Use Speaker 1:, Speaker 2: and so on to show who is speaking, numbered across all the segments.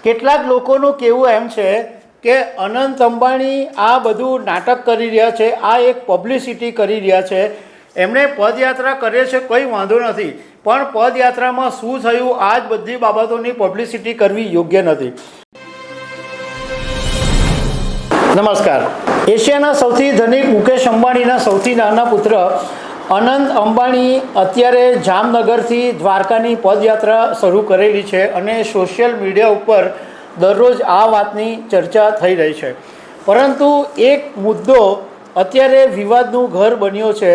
Speaker 1: કેટલાક લોકોનું કહેવું એમ છે કે અનંત અંબાણી આ બધું નાટક કરી રહ્યા છે, આ એક પબ્લિસિટી કરી રહ્યા છે. એમણે પદયાત્રા કરે છે, કોઈ વાંધો નથી, પણ પદયાત્રામાં શું થયું આ જ બધી બાબતોની પબ્લિસિટી કરવી યોગ્ય નથી. નમસ્કાર. એશિયાના સૌથી ધનિક મુકેશ અંબાણીના સૌથી નાના પુત્ર અનંત અંબાણી અત્યારે જામનગરથી દ્વારકાની પદયાત્રા શરૂ કરેલી છે અને સોશિયલ મીડિયા ઉપર દરરોજ આ વાતની ચર્ચા થઈ રહી છે. પરંતુ એક મુદ્દો અત્યારે વિવાદનું ઘર બન્યો છે.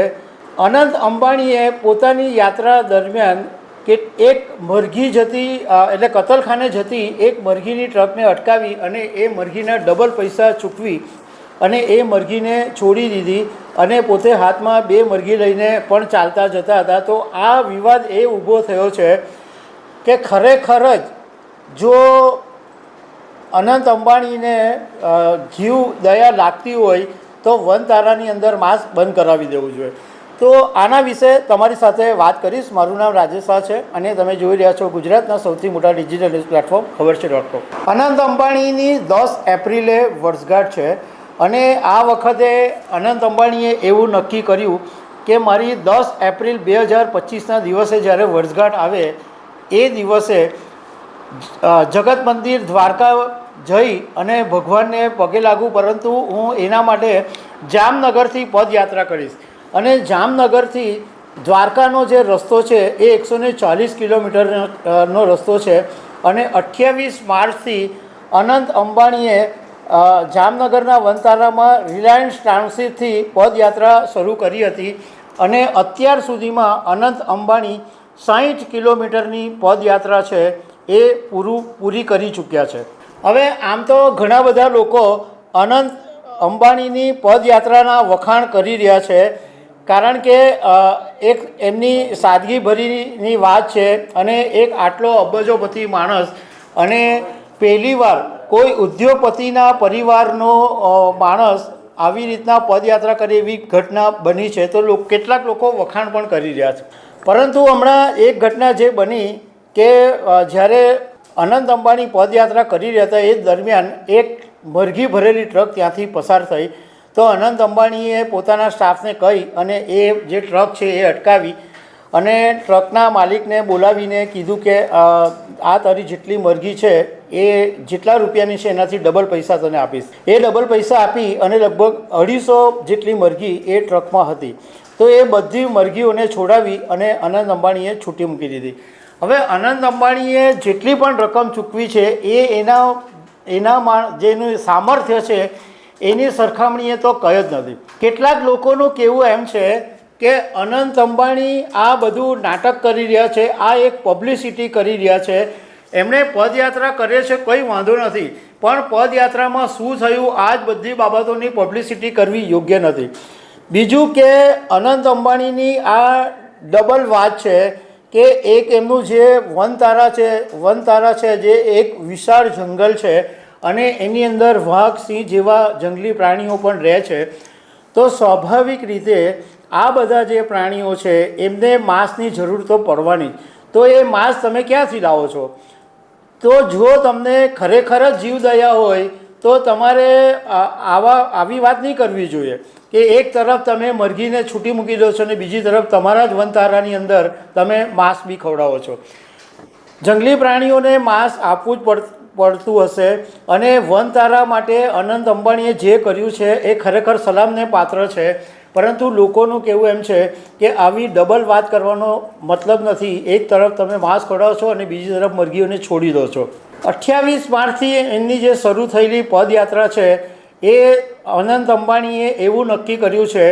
Speaker 1: અનંત અંબાણીએ પોતાની યાત્રા દરમિયાન કે એક મરઘી જતી એટલે કતલખાને જતી એક મરઘીની ટ્રકને અટકાવી અને એ મરઘીના ડબલ પૈસા ચૂકવી અને એ મરઘીને છોડી દીધી અને પોતે હાથમાં 2 મરઘી લઈને પણ ચાલતા જતા હતા. તો આ વિવાદ એ ઊભો થયો છે કે ખરેખર જ જો અનંત અંબાણીને જીવ દયા લાગતી હોય તો વનતારાની અંદર માસ્ક બંધ કરાવી દેવું જોઈએ. તો આના વિશે તમારી સાથે વાત કરીશ. મારું નામ રાજેશ શાહ છે અને તમે જોઈ રહ્યા છો ગુજરાતના સૌથી મોટા ડિજિટલ ન્યૂઝ પ્લેટફોર્મ ખબર છે.com. અનંત અંબાણીની 10 એપ્રિલે વર્ષગાંઠ છે અને આ વખતે અનંત અંબાણીએ એવું નક્કી કર્યું કે મારી 10 એપ્રિલ 2025ના દિવસે જ્યારે વર્ષગાંઠ આવે એ દિવસે જગત મંદિર દ્વારકા જઈ અને ભગવાનને પગે લાગું, પરંતુ હું એના માટે જામનગરથી પદયાત્રા કરીશ. અને જામનગરથી દ્વારકાનો જે રસ્તો છે એ 140 કિલોમીટરનો રસ્તો છે અને 28 માર્ચથી અનંત અંબાણીએ જામનગરના વનતારામાં રિલાયન્સ ટાઉનશીપથી પદયાત્રા શરૂ કરી હતી અને અત્યાર સુધીમાં અનંત અંબાણી 60 કિલોમીટરની પદયાત્રા છે એ પૂરી કરી ચૂક્યા છે. હવે આમ તો ઘણા બધા લોકો અનંત અંબાણીની પદયાત્રાના વખાણ કરી રહ્યા છે, કારણ કે એક એમની સાદગીભરીની વાત છે અને એક આટલો અબજોપતિ માણસ અને પહેલીવાર કોઈ ઉદ્યોગપતિના પરિવારનો માણસ આવી રીતના પદયાત્રા કરે એવી ઘટના બની છે. તો કેટલાક લોકો વખાણ પણ કરી રહ્યા છે. પરંતુ હમણાં એક ઘટના જે બની કે જ્યારે અનંત અંબાણી પદયાત્રા કરી રહ્યા હતા એ દરમિયાન એક મરઘી ભરેલી ટ્રક ત્યાંથી પસાર થઈ. તો અનંત અંબાણીએ પોતાના સ્ટાફને કહી અને એ જે ટ્રક છે એ અટકાવી અને ટ્રકના માલિકને બોલાવીને કીધું કે આ તારી જેટલી મરઘી છે એ જેટલા રૂપિયાની છે એનાથી ડબલ પૈસા તને આપીશ. એ ડબલ પૈસા આપી અને લગભગ 250 જેટલી મરઘી એ ટ્રકમાં હતી. તો એ બધી મરઘીઓને છોડાવી અને અનંત અંબાણીએ છૂટી મૂકી દીધી. હવે અનંત અંબાણીએ જેટલી પણ રકમ ચૂકવી છે એ એના જેનું સામર્થ્ય છે એની સરખામણીએ તો કંઈ જ નથી. કેટલાક લોકોનું કહેવું એમ છે કે અનંત અંબાણી આ બધું નાટક કરી રહ્યા છે, આ એક પબ્લિસિટી કરી રહ્યા છે. એમણે પદયાત્રા કરે છે, કોઈ વાંધો નથી, પણ પદયાત્રામાં શું થયું આ જ બધી બાબતોની પબ્લિસિટી કરવી યોગ્ય નથી. બીજું કે અનંત અંબાણીની આ ડબલ વાત છે કે એક એમનું જે વનતારા છે જે એક વિશાળ જંગલ છે અને એની અંદર વાઘ, સિંહ જેવા જંગલી પ્રાણીઓ પણ રહે છે. તો સ્વાભાવિક રીતે આ બધા જે પ્રાણીઓ છે એમને માંસની જરૂર તો પડવાની. તો એ માંસ તમે ક્યાંથી લાવો છો? તો જો તમને ખરેખર જ જીવદયા હોય તો તમારે આવી વાત નહીં કરવી જોઈએ કે એક તરફ તમે મરઘીને છૂટી મૂકી દો છો અને બીજી તરફ તમારા જ વનતારાની અંદર તમે માંસ બી ખવડાવો છો. જંગલી પ્રાણીઓને માંસ આપવું જ પડતું હશે અને વનતારા માટે અનંત અંબાણીએ જે કર્યું છે એ ખરેખર સલામને પાત્ર છે. પરંતુ લોકોનું કહેવું એમ છે કે આવી ડબલ વાત કરવાનો મતલબ નથી. એક તરફ તમે માંસ ખવડાવો છો અને બીજી તરફ મરઘીઓને છોડી દો છો. 28 માર્ચથી એમની જે શરૂ થયેલી પદયાત્રા છે એ અનંત અંબાણીએ એવું નક્કી કર્યું છે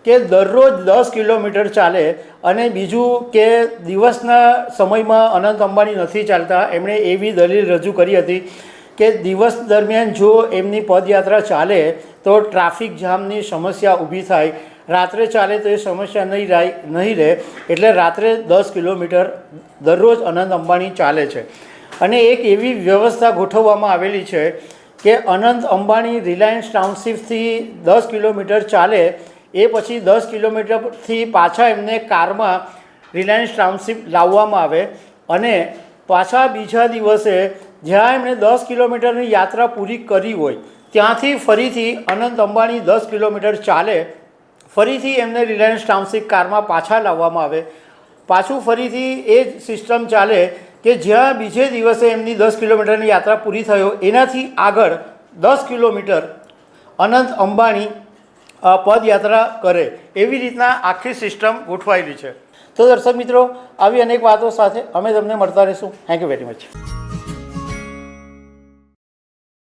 Speaker 1: કે દરરોજ 10 કિલોમીટર ચાલે. અને બીજું કે દિવસના સમયમાં અનંત અંબાણી નથી ચાલતા. એમણે એવી દલીલ રજૂ કરી હતી કે દિવસ દરમિયાન જો એમની પદયાત્રા ચાલે તો ટ્રાફિક જામની સમસ્યા ઊભી થાય, રાત્રે ચાલે તો એ સમસ્યા નહીં રહે, એટલે રાત્રે 10 કિલોમીટર દરરોજ અનંત અંબાણી ચાલે છે. અને એક એવી વ્યવસ્થા ગોઠવવામાં આવેલી છે કે અનંત અંબાણી રિલાયન્સ ટાઉનશીપથી 10 કિલોમીટર ચાલે એ પછી 10 કિલોમીટરથી પાછા એમને કારમાં રિલાયન્સ ટાઉનશીપ લાવવામાં આવે અને પાછા બીજા દિવસે જ્યાં એમણે 10 કિલોમીટરની યાત્રા પૂરી કરી હોય ત્યાંથી ફરીથી અનંત અંબાણી 10 કિલોમીટર ચાલે, ફરીથી એમને રિલાયન્સ ટાઉનશીપ કારમાં પાછા લાવવામાં આવે, પાછું ફરીથી એ જ સિસ્ટમ ચાલે કે જ્યાં બીજે દિવસે એમની 10 કિલોમીટરની યાત્રા પૂરી થયો એનાથી આગળ 10 કિલોમીટર અનંત અંબાણી પદયાત્રા કરે, એવી રીતના આખી સિસ્ટમ ગોઠવાયેલી છે. તો દર્શક મિત્રો, આવી અનેક વાતો સાથે અમે તમને મળતા રહીશું. Thank you very much.